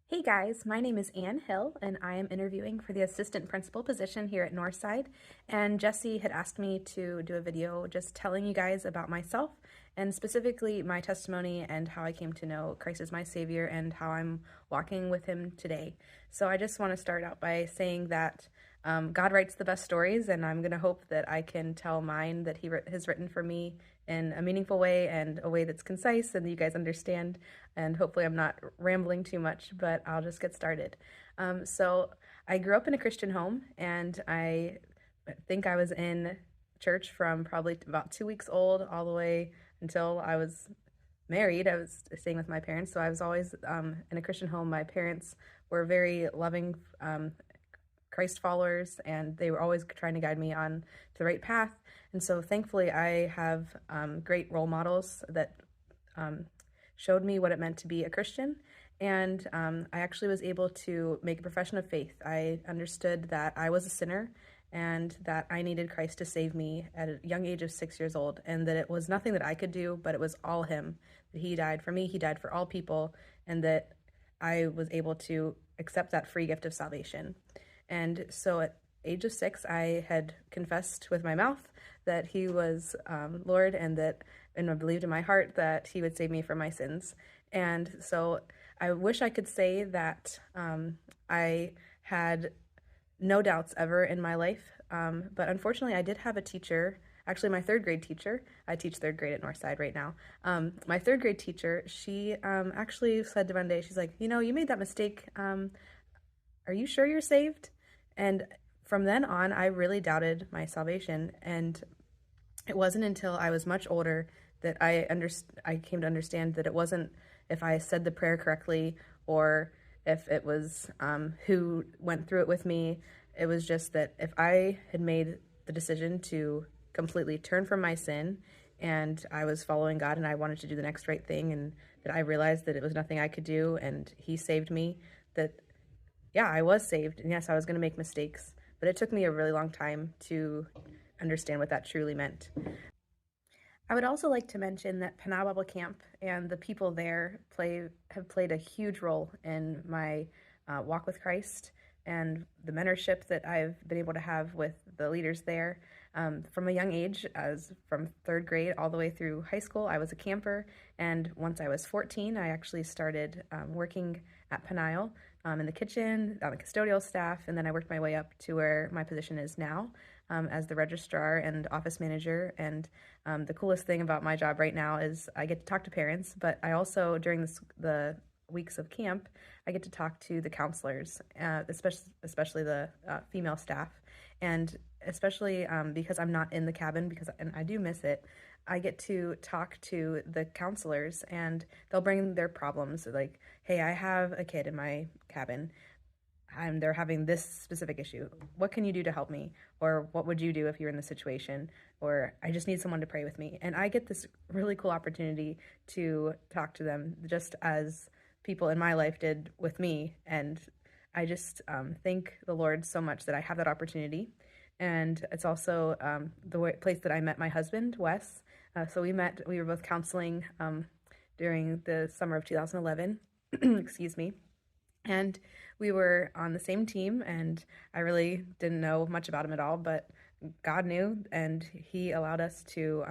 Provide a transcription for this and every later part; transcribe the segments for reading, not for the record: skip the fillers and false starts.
Hey guys, my name is Ann Hill, and I am interviewing for the assistant principal position here at Northside. And Jesse had asked me to do a video just telling you guys about myself and specifically my testimony and how I came to know Christ as my Savior and how I'm walking with Him today. So I just want to start out by saying that God writes the best stories, and I'm going to hope that I can tell mine that He has written for me in a meaningful way and a way that's concise and that you guys understand. And hopefully, I'm not rambling too much, but I'll just get started. So, I grew up in a Christian home, and I think I was in church from probably about 2 weeks old all the way until I was married. I was staying with my parents, so I was always in a Christian home. My parents were very loving Christ followers, and they were always trying to guide me on to the right path. And so, thankfully, I have great role models that um, showed me what it meant to be a Christian. And I actually was able to make a profession of faith. I understood that I was a sinner and that I needed Christ to save me at a young age of 6 years old, and that it was nothing that I could do, but it was all Him. That He died for me, He died for all people, and that I was able to accept that free gift of salvation. And so at age of 6, I had confessed with my mouth that He was Lord, and I believed in my heart that He would save me from my sins. And so I wish I could say that I had no doubts ever in my life. But unfortunately, I did have a teacher, actually, my third grade teacher. I teach third grade at Northside right now. My third grade teacher, she actually said to one day, she's like, you made that mistake. Are you sure you're saved? And from then on, I really doubted my salvation. And it wasn't until I was much older that I came to understand that it wasn't if I said the prayer correctly or if it was who went through it with me. It was just that if I had made the decision to completely turn from my sin and I was following God and I wanted to do the next right thing, and that I realized that it was nothing I could do and He saved me, that yeah, I was saved. And yes, I was going to make mistakes, but it took me a really long time to understand what that truly meant. I would also like to mention that Pinal Bible Camp and the people there have played a huge role in my walk with Christ and the mentorship that I've been able to have with the leaders there. From a young age, as from third grade all the way through high school, I was a camper. And once I was 14, I actually started working at Peniel in the kitchen, on the custodial staff, and then I worked my way up to where my position is now as the registrar and office manager. And the coolest thing about my job right now is I get to talk to parents, but I also, during the weeks of camp, I get to talk to the counselors, especially the female staff. And especially because I'm not in the cabin, and I do miss it, I get to talk to the counselors, and they'll bring their problems. Like, hey, I have a kid in my cabin, and they're having this specific issue. What can you do to help me? Or what would you do if you're in this situation? Or I just need someone to pray with me. And I get this really cool opportunity to talk to them just as people in my life did with me. And I just thank the Lord so much that I have that opportunity. And it's also the place that I met my husband, Wes. So we were both counseling during the summer of 2011, excuse me. And we were on the same team, and I really didn't know much about him at all, but God knew, and He allowed us to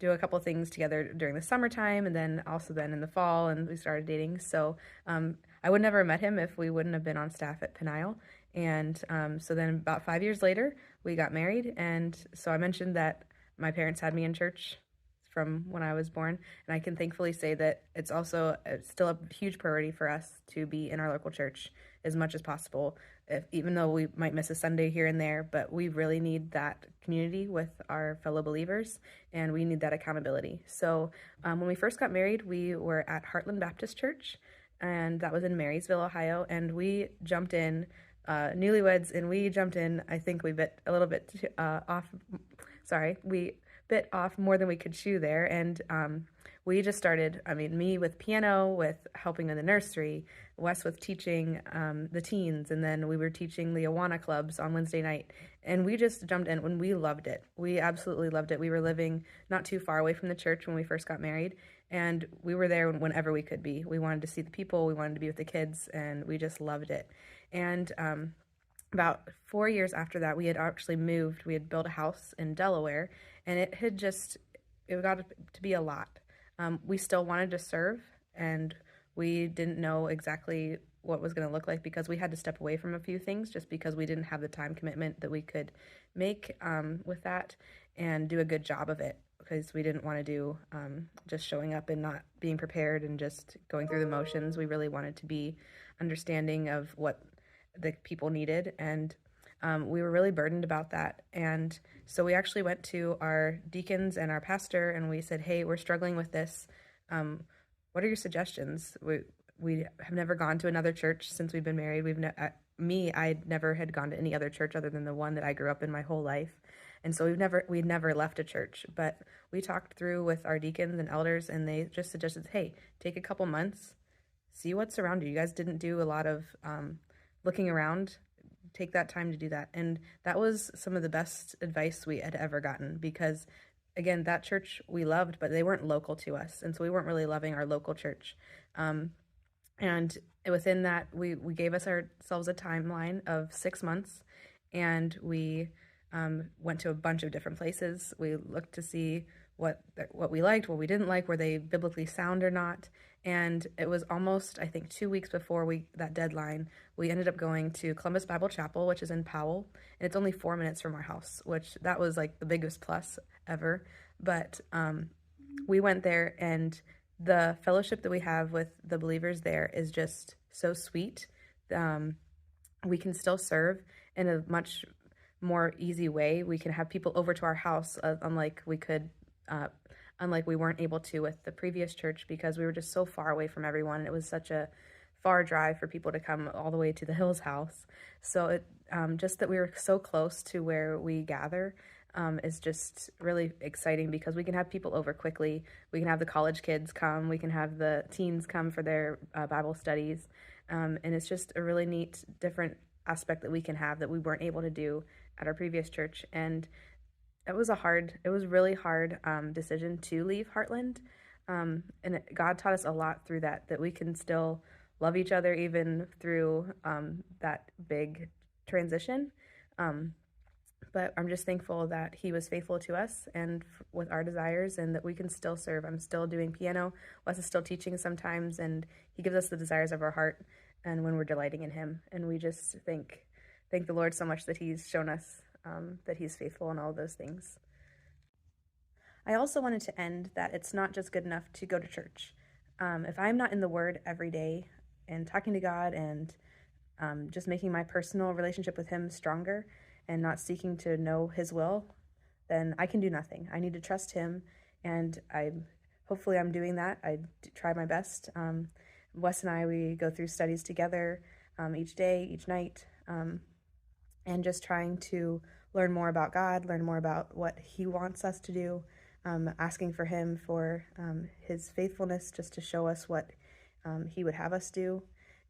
do a couple things together during the summertime, and then also then in the fall, and we started dating. So I would never have met him if we wouldn't have been on staff at Peniel. And so then about 5 years later, we got married, and so I mentioned that my parents had me in church from when I was born. And I can thankfully say that it's also still a huge priority for us to be in our local church as much as possible, even though we might miss a Sunday here and there, but we really need that community with our fellow believers, and we need that accountability. So when we first got married, we were at Heartland Baptist Church, and that was in Marysville, Ohio, and we jumped in newlyweds, and we jumped in, I think we bit a little bit off, sorry, we bit off more than we could chew there. And we just started, me with piano, with helping in the nursery, Wes with teaching the teens, and then we were teaching the Awana clubs on Wednesday night. And we just jumped in when we loved it. We absolutely loved it. We were living not too far away from the church when we first got married. And we were there whenever we could be. We wanted to see the people, we wanted to be with the kids, and we just loved it. And about 4 years after that, we had actually moved. We had built a house in Delaware, and it got to be a lot. We still wanted to serve, and we didn't know exactly what was going to look like because we had to step away from a few things just because we didn't have the time commitment that we could make with that and do a good job of it, because we didn't want to do just showing up and not being prepared and just going through the motions. We really wanted to be understanding of what the people needed, and we were really burdened about that. And so we actually went to our deacons and our pastor and we said, hey, we're struggling with this. What are your suggestions? We have never gone to another church since we've been married. I never had gone to any other church other than the one that I grew up in my whole life. And so we'd never left a church, but we talked through with our deacons and elders, and they just suggested, hey, take a couple months, see what's around you. You guys didn't do a lot of looking around. Take that time to do that. And that was some of the best advice we had ever gotten, because again, that church we loved, but they weren't local to us. And so we weren't really loving our local church. And within that, we gave ourselves a timeline of 6 months, and we went to a bunch of different places. We looked to see what we liked, what we didn't like, were they biblically sound or not. And it was almost, I think, 2 weeks before that deadline, we ended up going to Columbus Bible Chapel, which is in Powell, and it's only 4 minutes from our house, which that was like the biggest plus ever. But we went there, and the fellowship that we have with the believers there is just so sweet. We can still serve in a much more easy way. We can have people over to our house, unlike we weren't able to with the previous church, because we were just so far away from everyone. It was such a far drive for people to come all the way to the Hills house. So just that we were so close to where we gather is just really exciting, because we can have people over quickly. We can have the college kids come. We can have the teens come for their Bible studies. And it's just a really neat, different aspect that we can have that we weren't able to do at our previous church. And it was really hard decision to leave Heartland. God taught us a lot through that we can still love each other even through that big transition. But I'm just thankful that he was faithful to us and with our desires, and that we can still serve. I'm still doing piano. Wes is still teaching sometimes, and he gives us the desires of our heart and when we're delighting in him. And we just thank the Lord so much that he's shown us that he's faithful in all of those things. I also wanted to end that it's not just good enough to go to church. If I'm not in the Word every day and talking to God and just making my personal relationship with him stronger and not seeking to know his will, then I can do nothing. I need to trust him, and hopefully I'm doing that. I try my best. Wes and I, we go through studies together each day, each night, and just trying to learn more about God, learn more about what he wants us to do, asking for him for his faithfulness, just to show us what he would have us do,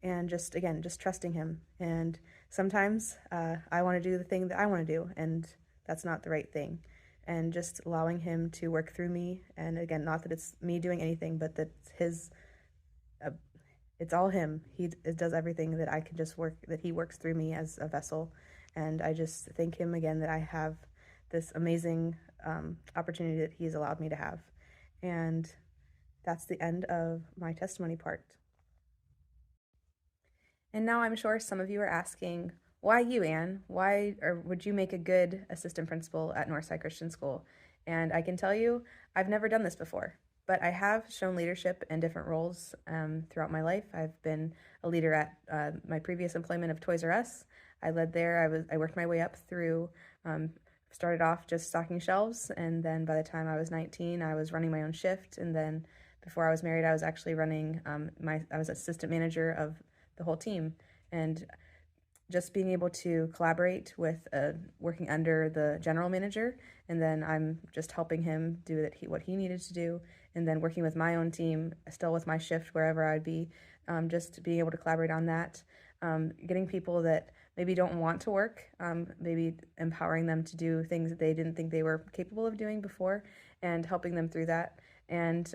and just trusting him. And sometimes I want to do the thing that I want to do, and that's not the right thing. And just allowing him to work through me. And again, not that it's me doing anything, but that it's all him. He does everything, that I can just that he works through me as a vessel. And I just thank him again that I have this amazing opportunity that he's allowed me to have. And that's the end of my testimony part. And now I'm sure some of you are asking, why you, Anne? Why or would you make a good assistant principal at Northside Christian School? And I can tell you, I've never done this before, but I have shown leadership in different roles throughout my life. I've been a leader at my previous employment of Toys R Us. I led there. I worked my way up through, started off just stocking shelves, and then by the time I was 19, I was running my own shift. And then before I was married, I was actually running I was assistant manager of the whole team. And just being able to collaborate with working under the general manager, and then I'm just helping him do what he needed to do, and then working with my own team, still with my shift wherever I'd be, just being able to collaborate on that, getting people that maybe don't want to work, maybe empowering them to do things that they didn't think they were capable of doing before, and helping them through that. And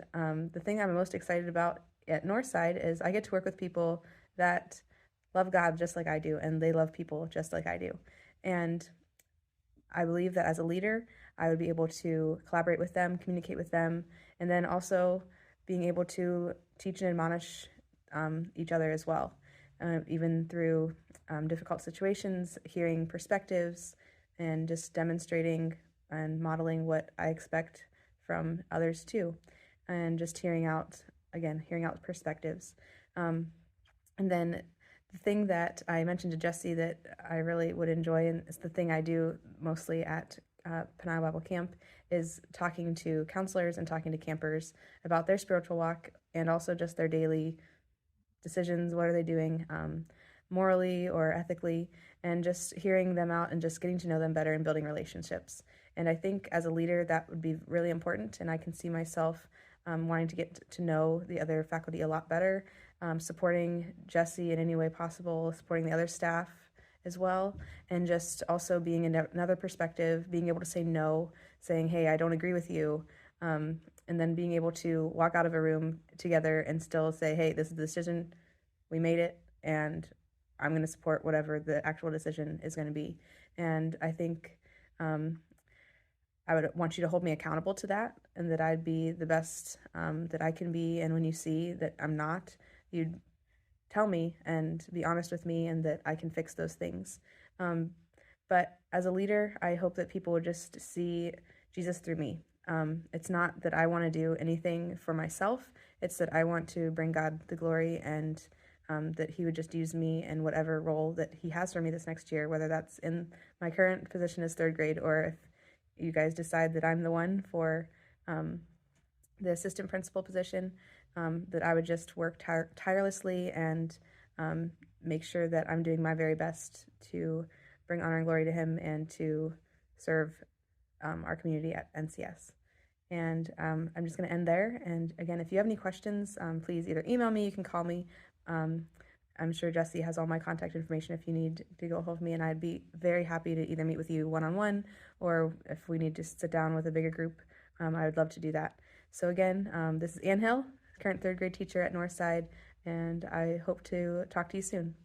the thing I'm most excited about at Northside is I get to work with people that love God just like I do, and they love people just like I do. And I believe that as a leader, I would be able to collaborate with them, communicate with them, and then also being able to teach and admonish each other as well, even through difficult situations, hearing perspectives, and just demonstrating and modeling what I expect from others too, and just hearing out perspectives. Um, and then the thing that I mentioned to Jesse that I really would enjoy, and it's the thing I do mostly at Peniel Bible Camp, is talking to counselors and talking to campers about their spiritual walk and also just their daily decisions. What are they doing morally or ethically? And just hearing them out and just getting to know them better and building relationships. And I think as a leader, that would be really important. And I can see myself wanting to get to know the other faculty a lot better, supporting Jesse in any way possible, supporting the other staff as well, and just also being another perspective, being able to say no, saying, hey, I don't agree with you, and then being able to walk out of a room together and still say, hey, this is the decision, we made it, and I'm going to support whatever the actual decision is going to be. And I think I would want you to hold me accountable to that, and that I'd be the best that I can be. And when you see that I'm not, you'd tell me and be honest with me, and that I can fix those things. But as a leader, I hope that people would just see Jesus through me. It's not that I want to do anything for myself. It's that I want to bring God the glory, and that he would just use me in whatever role that he has for me this next year, whether that's in my current position as third grade, or if you guys decide that I'm the one for the assistant principal position, that I would just work tirelessly and make sure that I'm doing my very best to bring honor and glory to him and to serve our community at NCS. And I'm just going to end there. And again, if you have any questions, please either email me, you can call me. I'm sure Jesse has all my contact information if you need to go hold of me, and I'd be very happy to either meet with you one-on-one, or if we need to sit down with a bigger group, I would love to do that. So again, this is Ann Hill, current third grade teacher at Northside, and I hope to talk to you soon.